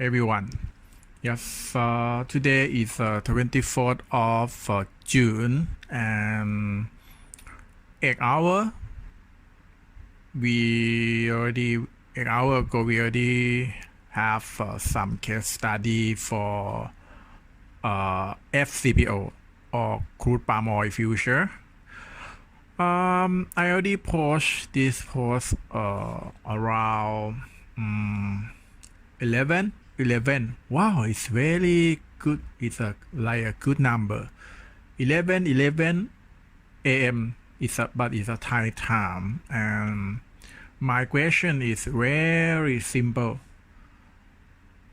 everyone. Yes, today is 24th of June and 8 hour. 8 hour ago we already have some case study for FCPO or crude palm oil future. I already post this post around 11. Wow, it's very good. It's like a good number. 11 a.m. But it's a Thai time. And my question is very simple.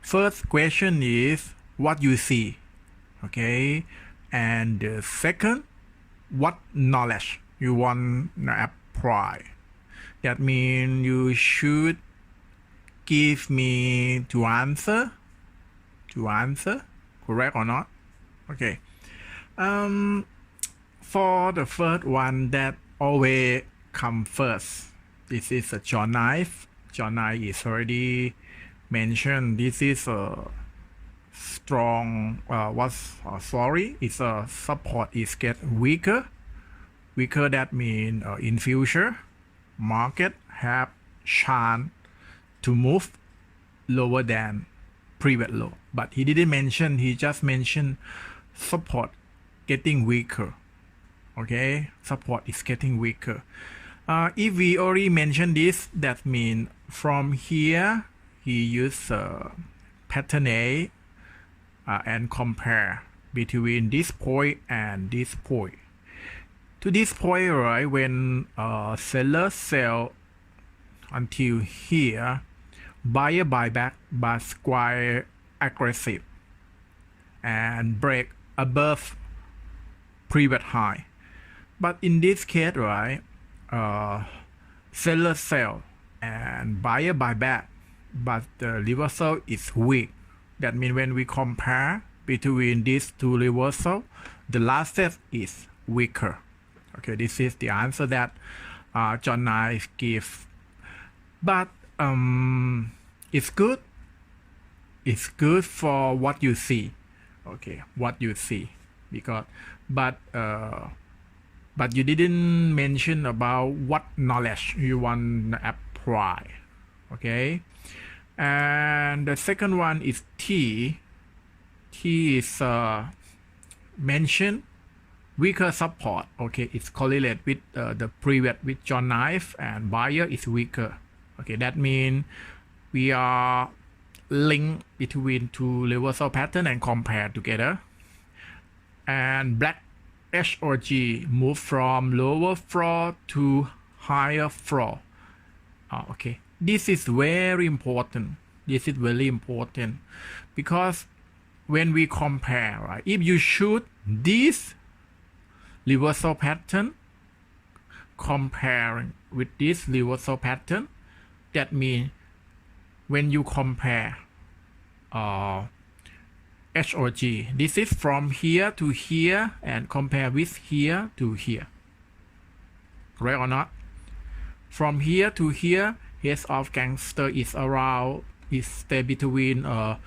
First question is what you see, okay? And the second, what knowledge you want to apply. That means you should give me to answer, correct or not? Okay. For the first one that always come first, this is a jaw knife. Jaw knife is already mentioned. This is a strong. It's a support is get weaker. Weaker that mean in future, market have chance to move lower than previous low. But he didn't mention. He just mentioned support getting weaker. Okay, support is getting weaker. If we already mentioned this, that means from here he used pattern A and compare between this point and this point. To this point, right, when seller sell until here, buyer buy back but quite aggressive and break above previous high. But in this case, right, seller sell and buyer buy back, but the reversal is weak. That means when we compare between these two reversal, the last set is weaker. Okay, this is the answer that John Knife give. But it's good. It's good for what you see. Okay, what you see, because but you didn't mention about what knowledge you want to apply. Okay, and the second one is T. T is mentioned weaker support. Okay, it's correlate with the previous with John Knife, and buyer is weaker. Okay, that means we are linked between two reversal pattern and compare together. And black H or G move from lower floor to higher floor. Okay, this is very important. This is very important because when we compare, right, if you shoot this reversal pattern comparing with this reversal pattern, that means when you compare H or G, this is from here to here and compare with here to here, correct or not? From here to here, head of gangster is around, is stay between what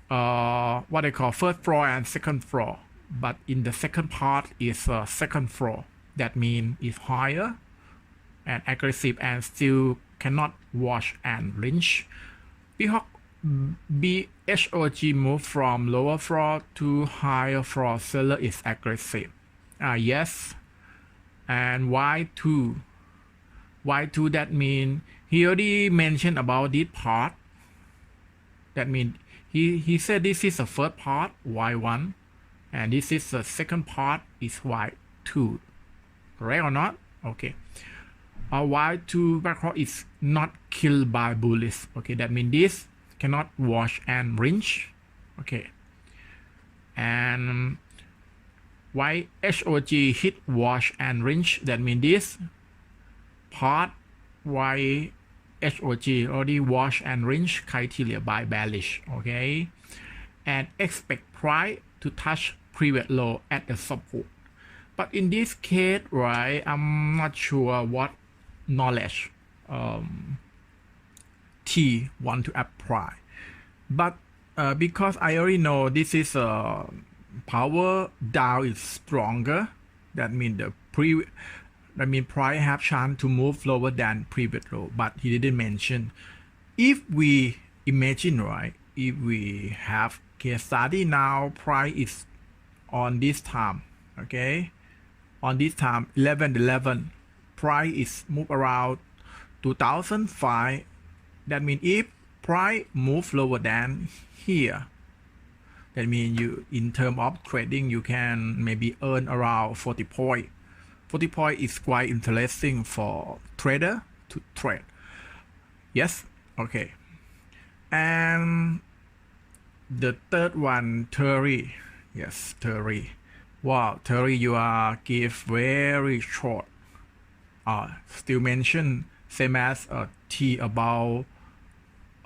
they call first floor and second floor, but in the second part is second floor. That means it's higher and aggressive and still cannot wash and rinse. Because H or G move from lower floor to higher floor, seller is aggressive. Yes. And Y2. Y2, that means he already mentioned about this part. That means he said this is the first part, Y1, and this is the second part is Y2. Correct or not? Okay. Y2 background is not killed by bullets. Okay, that means this cannot wash and rinse. Okay, and why HOG hit wash and rinse, that means this part why HOG already wash and rinse criteria by bearish. Okay, and expect price to touch previous low at the support. But in this case, right, I'm not sure what knowledge T want to apply. but because I already know this is power down is stronger, that means price have chance to move lower than previous low, but he didn't mention. If we imagine, right, if we have case study now, price is on this time, okay, on this time 11 price is move around 2005. That means if price move lower than here, that means you in term of trading you can maybe earn around 40 point. 40 point is quite interesting for trader to trade. Yes, okay. And the third one, Terry. Yes, Terry. Wow, Terry, you are give very short. Still mention same as T about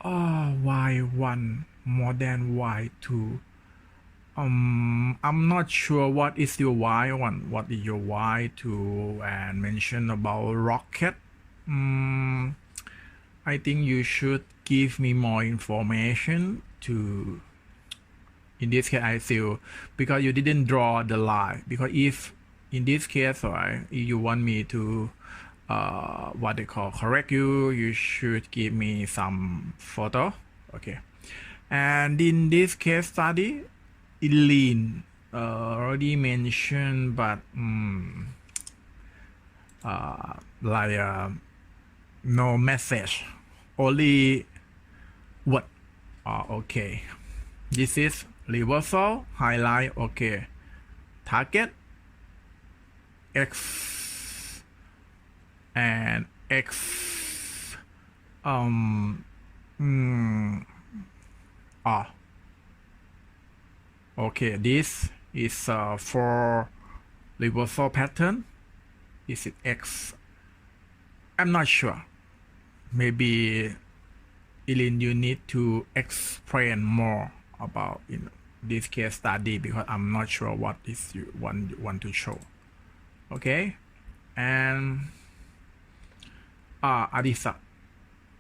Y1 more than Y2. I'm not sure what is your Y1, what is your Y2, and mention about rocket. I think you should give me more information to. In this case, I feel because you didn't draw the line. Because if in this case, right, if you want me to what they call correct you, you should give me some photo. Okay. And in this case study, Eileen already mentioned, but like no message, only what. Okay. This is reversal, highlight, okay. Target X and X okay, this is for reversal pattern. Is it X? I'm not sure. Maybe Eileen, you need to explain more about this case study because I'm not sure what is you want to show. Okay, and Adisak.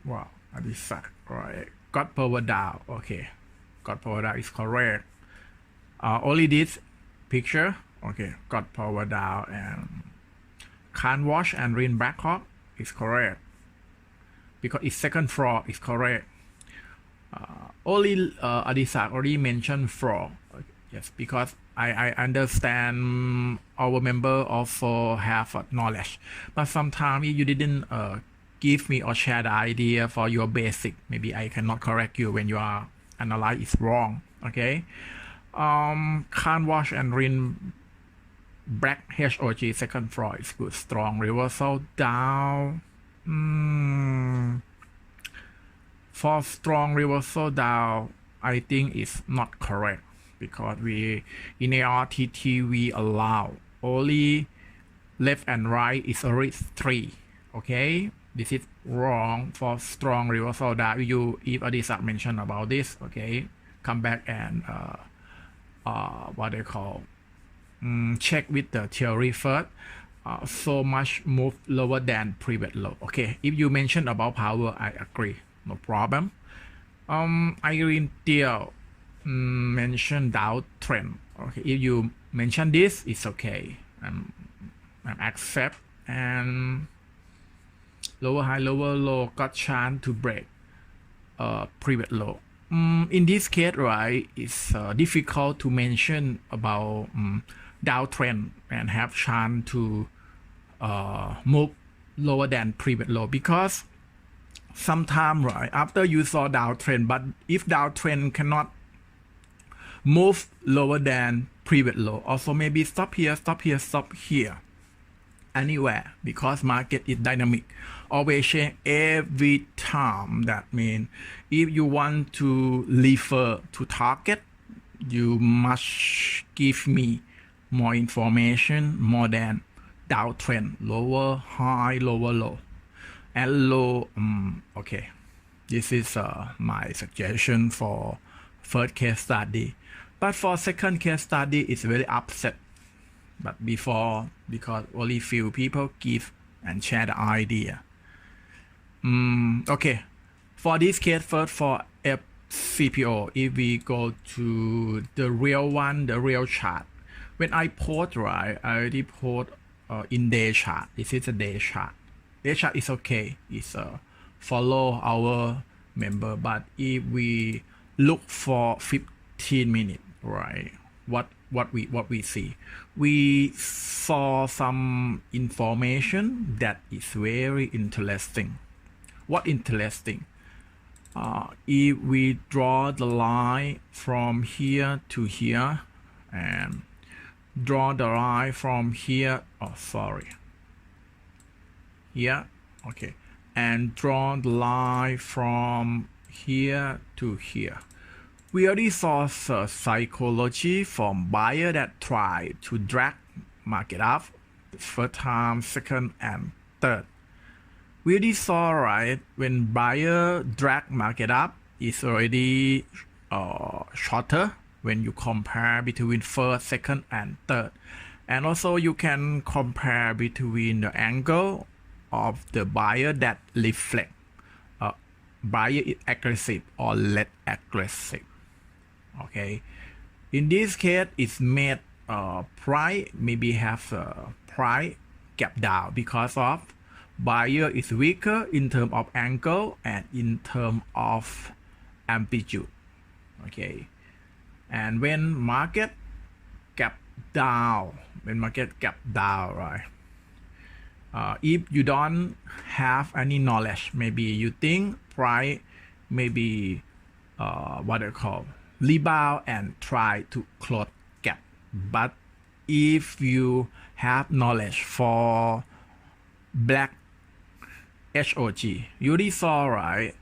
Wow, Adisak. Right, got power down. Okay, got power down is correct. Only this picture. Okay, got power down and can't wash and rain back up is correct because its second floor is correct. Only Adisak already mentioned floor. Yes, because I understand our member also have knowledge, but sometimes you didn't give me or share the idea for your basic. Maybe I cannot correct you when you are analyze is wrong. Okay, can't wash and rinse black HOG second floor is good. Strong reversal down. For strong reversal down, I think it's not correct because we in ARTT we allow only left and right is already 3. Okay, this is wrong for strong reversal down. You if Adisak mentioned about this, okay, come back and what they call check with the theory first. So much move lower than previous low. Okay, if you mention about power, I agree. No problem. Irene Deal mentioned downtrend. Okay, if you mention this, it's okay. I'm accept and lower high, lower low got chance to break previous low. In this case, right, it's difficult to mention about downtrend and have chance to move lower than previous low because sometime, right, after you saw downtrend, but if downtrend cannot move lower than previous low, also maybe stop here, stop here, stop here, anywhere, because market is dynamic, always change every time. That means if you want to refer to target, you must give me more information more than downtrend, lower high, lower low, and low. Okay, this is my suggestion for first case study, but for second case study it's very upset. But before, because only few people give and share the idea. Okay, for this case first for CPO, if we go to the real one, the real chart, when I post, right, I already post in day chart. This is a day chart. Day chart is okay. It's follow our member. But if we look for 15 minutes, right, what we see, we saw some information that is very interesting. What interesting? If we draw the line from here to here and draw the line from here, here, okay, and draw the line from here to here. We already saw the psychology from buyer that try to drag market up first time, second and third. We already saw, right, when buyer drag market up, it's already shorter when you compare between first, second and third. And also you can compare between the angle of the buyer that reflect buyer is aggressive or less aggressive. Okay, in this case it's made price maybe have a price gap down because of buyer is weaker in terms of angle and in terms of amplitude. Okay, and when market gap down, right, if you don't have any knowledge, maybe you think price maybe what they call rebound and try to close gap. But if you have knowledge for black HOG, you already saw, right,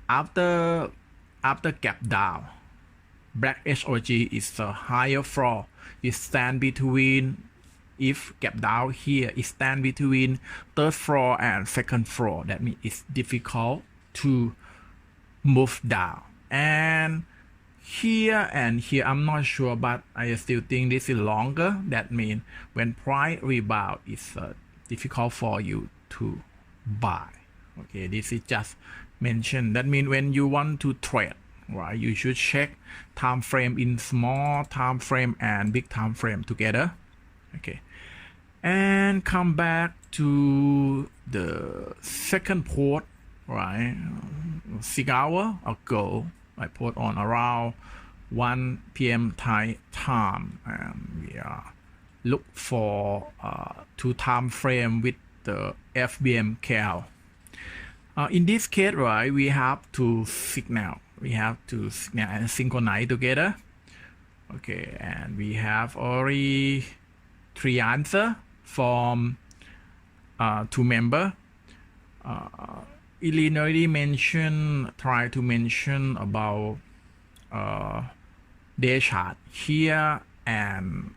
after gap down, black HOG is a higher floor. It stand between, if gap down here, it stand between third floor and second floor. That means it's difficult to move down. And here and here, I'm not sure, but I still think this is longer. That means when price rebound, it's difficult for you to buy. Okay, this is just mentioned. That means when you want to trade, right, you should check time frame in small time frame and big time frame together. Okay, and come back to the second port, right, 6 hours ago. I put on around 1 p.m. Thai time, and we look for 2 time frame with the FBMKL. In this case, right, we have to signal and synchronize together. Okay, and we have already 3 answers from 2 members. Eileen already try to mention about day chart here and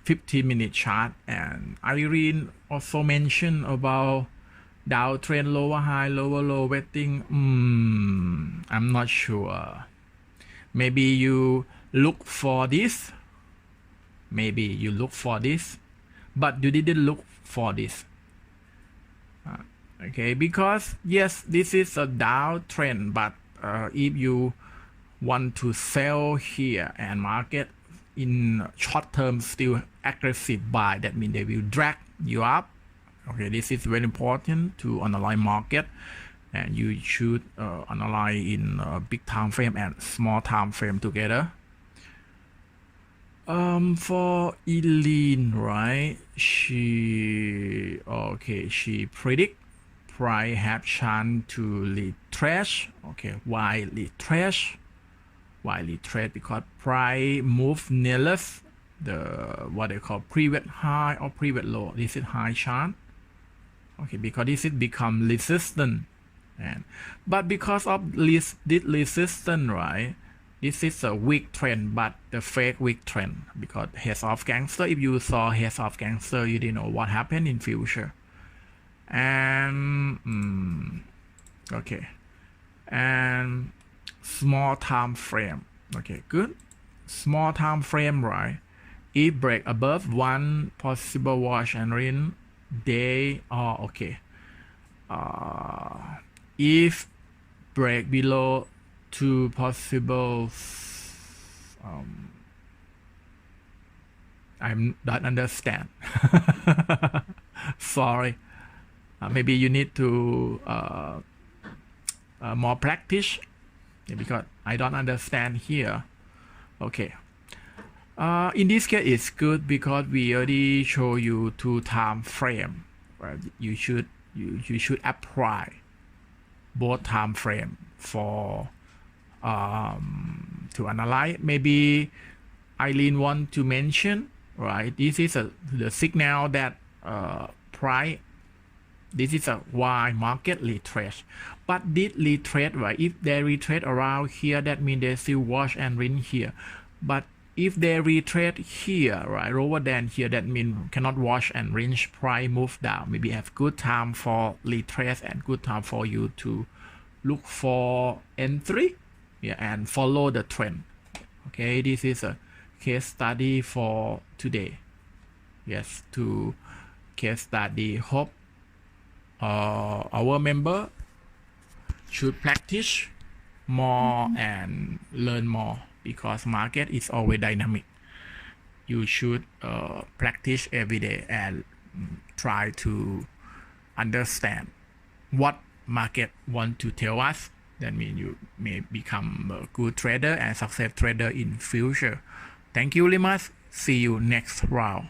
15-minute chart, and Irene also mentioned about downtrend, lower high, lower low, waiting. I'm not sure. Maybe you look for this. But you didn't look for this. Okay, because yes, this is a downtrend, but if you want to sell here and market in short term still aggressive buy, that means they will drag you up. Okay, this is very important to analyze market, and you should analyze in big time frame and small time frame together. For Eileen, right, she predict price have chance to retrace. Okay, why retrace? Because price move nearest the what they call previous high or previous low. This is high chart. Okay, because this is become resistant, but because of this resistance, right, this is a weak trend, but the fake weak trend, because heads of gangster, if you saw heads of gangster, you didn't know what happened in future. And okay, and small time frame. Okay, good. Small time frame, right? If break above 1 possible wash and rinse day, okay. If break below two possible I don't understand sorry maybe you need to more practice because I don't understand here okay in this case it's good because we already show you two time frame right? you should apply both time frame for to analyze maybe Eileen want to mention right this is the signal that price this is a why market retrace but did retrace right if they retrace around here that means they still wash and rinse here but if they retrace here right lower than here that means cannot wash and rinse price move down maybe have good time for retrace and good time for you to look for entry yeah and follow the trend okay this is a case study for today yes to case study hope our member should practice more and learn more because market is always dynamic you should practice every day and try to understand what market want to tell us that means you may become a good trader and success trader in future thank you very much see you next round